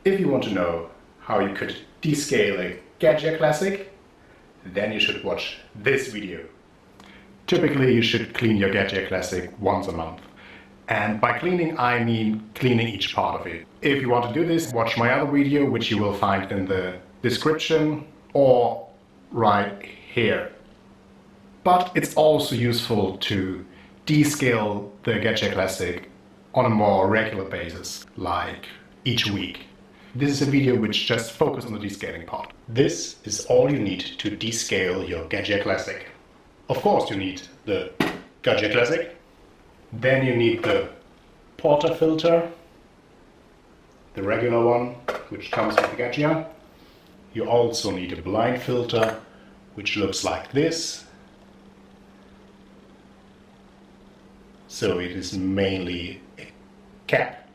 If you want to know how you could descale a Gaggia classic, then you should watch this video. Typically you should clean your Gaggia classic once a month. And by cleaning I mean cleaning each part of it. If you want to do this, watch my other video, which you will find in the description or right here. But it's also useful to descale the Gaggia classic on a more regular basis, like each week. This is a video which just focuses on the descaling part. This is all you need to descale your Gaggia classic. Of course you need the Gaggia classic, then you need the portafilter, the regular one, which comes with the Gaggia. You also need a blind filter, which looks like this. So it is mainly a cap.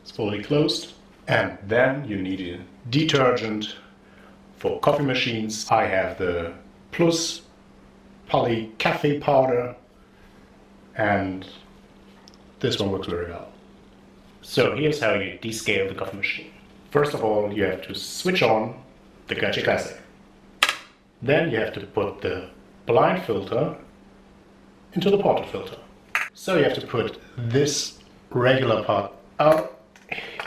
It's fully closed. And then you need a detergent for coffee machines. I have the Plus Poly Cafe Powder, and this one works very well. So here's how you descale the coffee machine. First of all, you have to switch on the Gaggia Classic. Then you have to put the blind filter into the portafilter. So you have to put this regular part out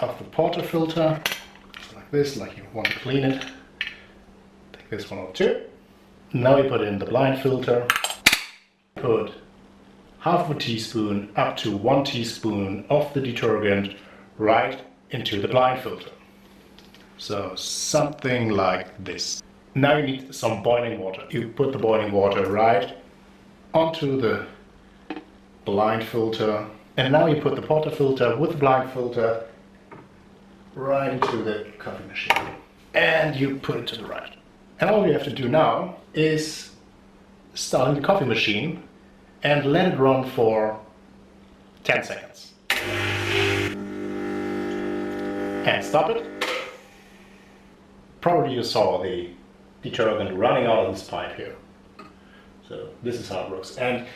of the portafilter, like this, like you want to clean it. Take this one or two. Now you put in the blind filter. Put half of a teaspoon up to 1 teaspoon of the detergent right into the blind filter. So something like this. Now you need some boiling water. You put the boiling water right onto the blind filter, and now you put the portafilter with the blind filter right into the coffee machine, and you put it to the right. And all you have to do now is start the coffee machine and let it run for 10 seconds. And stop it. Probably you saw the detergent running out of this pipe here. So this is how it works. And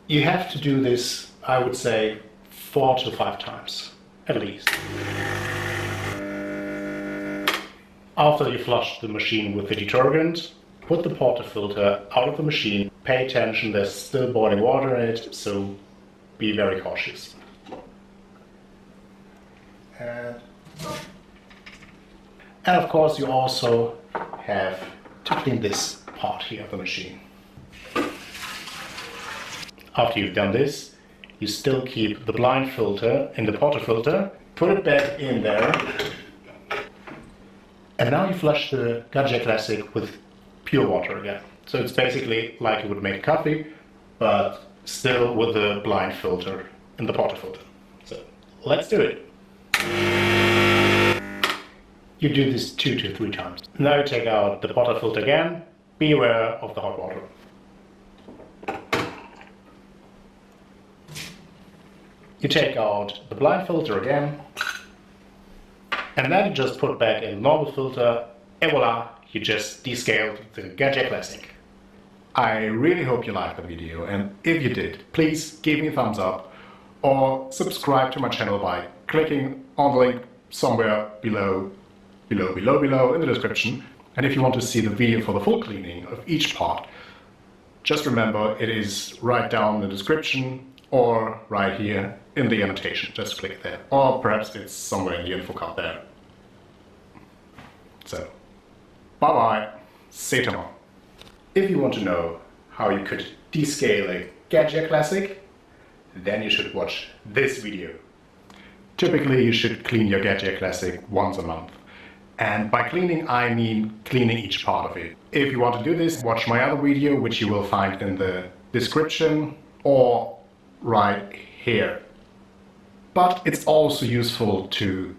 you have to do this, I would say, 4 to 5 times, at least. After you flush the machine with the detergent, put the portafilter out of the machine. Pay attention, there's still boiling water in it, so be very cautious. And of course you also have to clean this part here of the machine. After you've done this, you still keep the blind filter in the portafilter, put it back in there, and now you flush the Gaggia Classic with pure water again. So it's basically like you would make coffee, but still with the blind filter in the portafilter. So let's do it. You do this 2 to 3 times. Now you take out the portafilter again. Be aware of the hot water. You take out the blind filter again, and then you just put back in normal filter, and voila, you just descaled the Gaggia Classic. I really hope you liked the video, and if you did, please give me a thumbs up or subscribe to my channel by clicking on the link somewhere below in the description. And if you want to see the video for the full cleaning of each part, just remember it is right down in the description or right here in the annotation. Just click there, or perhaps it's somewhere in the info card there. So, bye bye, see you tomorrow. If you want to know how you could descale a Gaggia Classic, then you should watch this video. Typically you should clean your Gaggia Classic once a month. And by cleaning I mean cleaning each part of it. If you want to do this, watch my other video, which you will find in the description or right here. But it's also useful to